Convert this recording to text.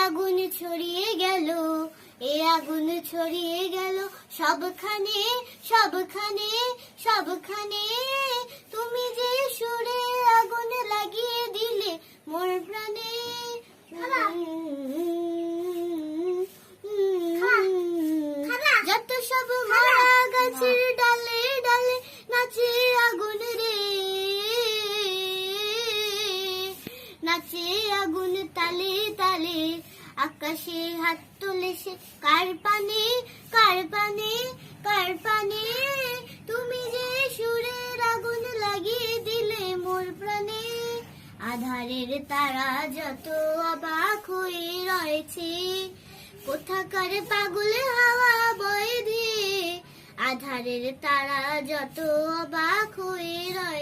আগুন ছড়িয়ে গেল, এ আগুন ছড়িয়ে গেল সবখানে, সবখানে, সবখানে। তুমি যে সুরে আগুন লাগিয়ে দিলে মোর প্রাণে। যত সব মরা গাছের ডালে ডালে নাচে আগুন রে, নাচে আগুন তালে তালে। আকাশে হাত তুলে সে কার পানে, কার পানে, কার পানে। তুমি যে সুরের আগুন লাগিয়ে দিলে মোর প্রাণে। আধারের তারা যত অবাক হয়ে রয়েছে, কোথাকার পাগল হাওয়া বয়ে দিয়ে। আধারের তারা যত অবাক হয়ে রয়েছে।